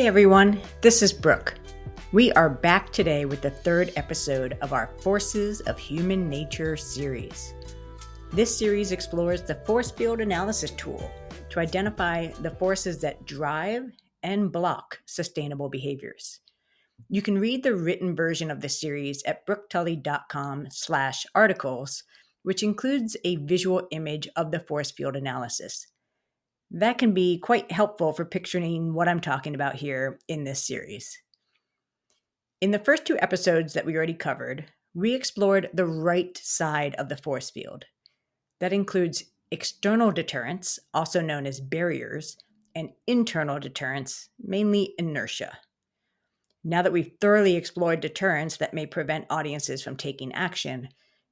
Hey everyone, this is Brooke. We are back today with the third episode of our Forces of Human Nature series. This series explores the force field analysis tool to identify the forces that drive and block sustainable behaviors. You can read the written version of the series at brooktully.com/articles, which includes a visual image of the force field analysis. That can be quite helpful for picturing what I'm talking about here in this series. In the first two episodes that we already covered, we explored the right side of the force field. That includes external deterrents, also known as barriers, and internal deterrents, mainly inertia. Now that we've thoroughly explored deterrents that may prevent audiences from taking action,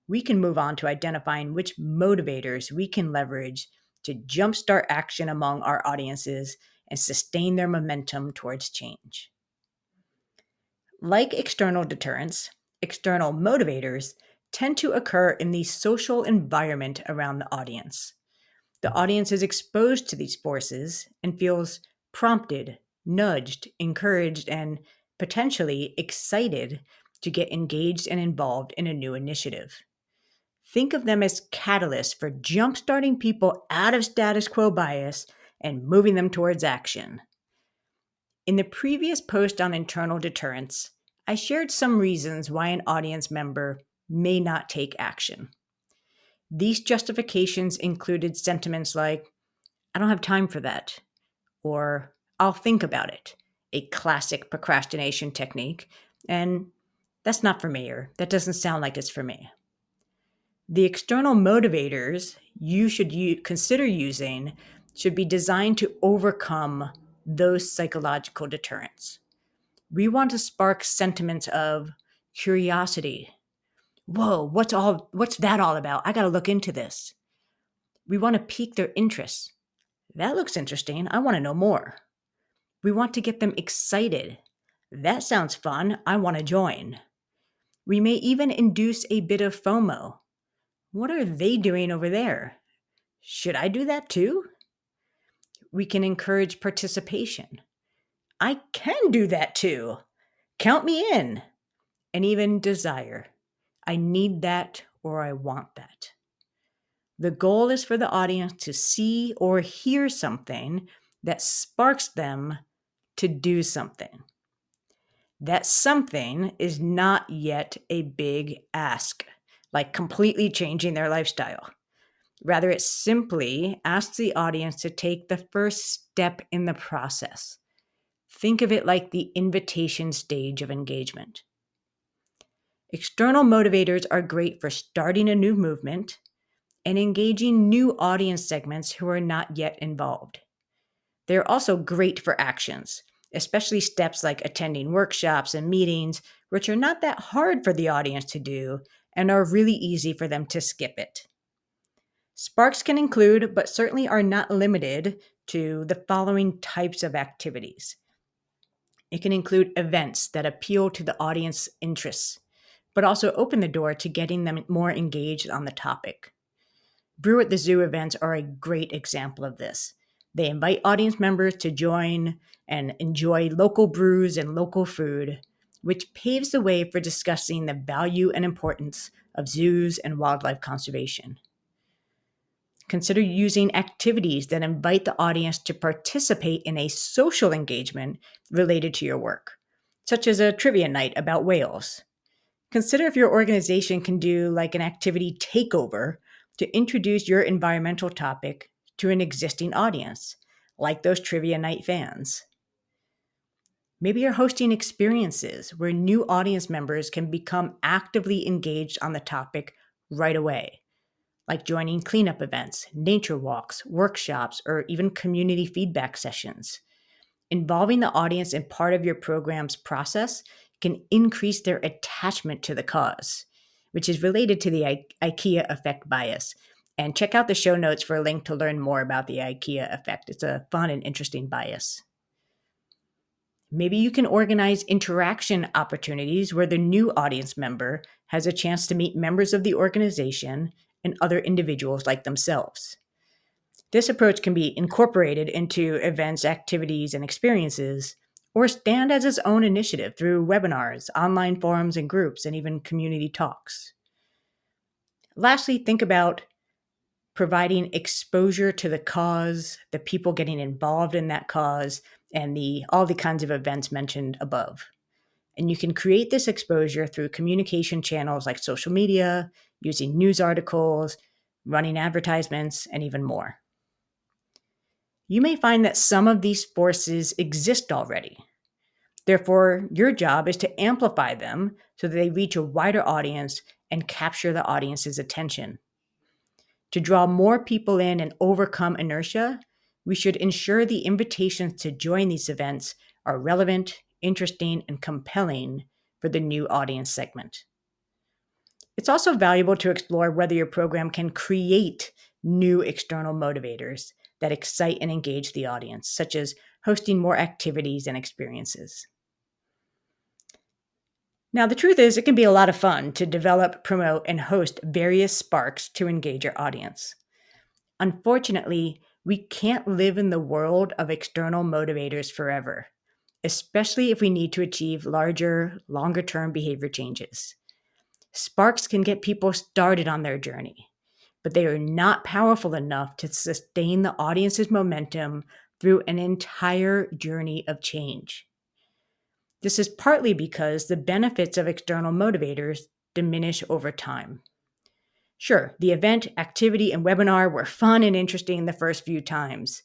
we can move on to identifying which motivators we can leverage to jumpstart action among our audiences and sustain their momentum towards change. Like external deterrents, external motivators tend to occur in the social environment around the audience. The audience is exposed to these forces and feels prompted, nudged, encouraged, and potentially excited to get engaged and involved in a new initiative. Think of them as catalysts for jumpstarting people out of status quo bias and moving them towards action. In the previous post on internal deterrents, I shared some reasons why an audience member may not take action. These justifications included sentiments like, I don't have time for that, or I'll think about it, a classic procrastination technique, and that's not for me, or that doesn't sound like it's for me. The external motivators you should consider using should be designed to overcome those psychological deterrents. We want to spark sentiments of curiosity. Whoa, what's that all about? I got to look into this. We want to pique their interest. That looks interesting. I want to know more. We want to get them excited. That sounds fun. I want to join. We may even induce a bit of FOMO. What are they doing over there? Should I do that too? We can encourage participation. I can do that too. Count me in. And even desire. I need that or I want that. The goal is for the audience to see or hear something that sparks them to do something. That something is not yet a big ask, like completely changing their lifestyle. Rather, it simply asks the audience to take the first step in the process. Think of it like the invitation stage of engagement. External motivators are great for starting a new movement and engaging new audience segments who are not yet involved. They're also great for actions, especially steps like attending workshops and meetings, which are not that hard for the audience to do and are really easy for them to skip it. Sparks can include, but certainly are not limited to, the following types of activities. It can include events that appeal to the audience interests, but also open the door to getting them more engaged on the topic. Brew at the Zoo events are a great example of this. They invite audience members to join and enjoy local brews and local food, which paves the way for discussing the value and importance of zoos and wildlife conservation. Consider using activities that invite the audience to participate in a social engagement related to your work, such as a trivia night about whales. Consider if your organization can do like an activity takeover to introduce your environmental topic to an existing audience, like those trivia night fans. Maybe you're hosting experiences where new audience members can become actively engaged on the topic right away, like joining cleanup events, nature walks, workshops, or even community feedback sessions. Involving the audience in part of your program's process can increase their attachment to the cause, which is related to the IKEA effect bias. And check out the show notes for a link to learn more about the IKEA effect. It's a fun and interesting bias. Maybe you can organize interaction opportunities where the new audience member has a chance to meet members of the organization and other individuals like themselves. This approach can be incorporated into events, activities, and experiences, or stand as its own initiative through webinars, online forums and groups, and even community talks. Lastly, think about providing exposure to the cause, the people getting involved in that cause, and all the kinds of events mentioned above. And you can create this exposure through communication channels like social media, using news articles, running advertisements, and even more. You may find that some of these forces exist already. Therefore, your job is to amplify them so that they reach a wider audience and capture the audience's attention. To draw more people in and overcome inertia, we should ensure the invitations to join these events are relevant, interesting, and compelling for the new audience segment. It's also valuable to explore whether your program can create new external motivators that excite and engage the audience, such as hosting more activities and experiences. Now, the truth is, it can be a lot of fun to develop, promote, and host various sparks to engage your audience. Unfortunately, we can't live in the world of external motivators forever, especially if we need to achieve larger, longer-term behavior changes. Sparks can get people started on their journey, but they are not powerful enough to sustain the audience's momentum through an entire journey of change. This is partly because the benefits of external motivators diminish over time. Sure, the event, activity, and webinar were fun and interesting the first few times,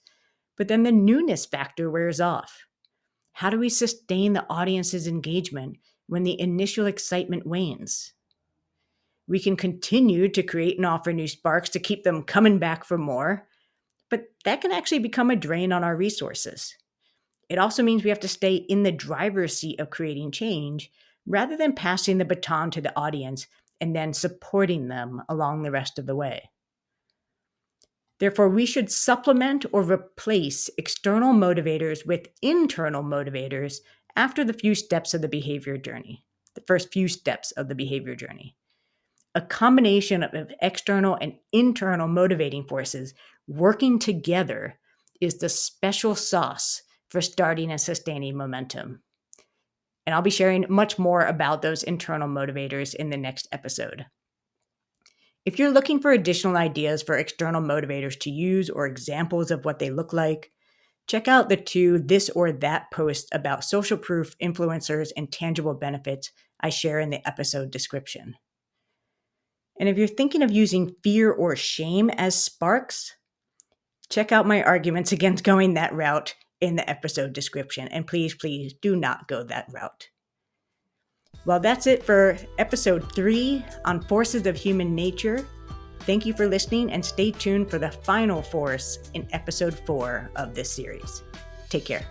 but then the newness factor wears off. How do we sustain the audience's engagement when the initial excitement wanes? We can continue to create and offer new sparks to keep them coming back for more, but that can actually become a drain on our resources. It also means we have to stay in the driver's seat of creating change rather than passing the baton to the audience and then supporting them along the rest of the way. Therefore, we should supplement or replace external motivators with internal motivators after the few steps of the behavior journey, the first few steps of the behavior journey. A combination of external and internal motivating forces working together is the special sauce for starting and sustaining momentum. And I'll be sharing much more about those internal motivators in the next episode. If you're looking for additional ideas for external motivators to use or examples of what they look like, check out the 2 This or That posts about social proof, influencers, and tangible benefits I share in the episode description. And if you're thinking of using fear or shame as sparks, check out my arguments against going that route in the episode description. And please, please do not go that route. Well, that's it for episode 3 on forces of human nature. Thank you for listening and stay tuned for the final force in episode 4 of this series. Take care.